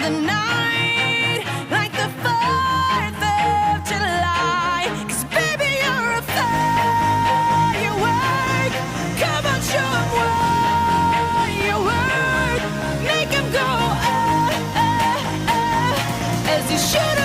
the night like the 4th of July. 'Cause baby, you're a firework. Come on, show 'em what you're worth. Make 'em go, as you should.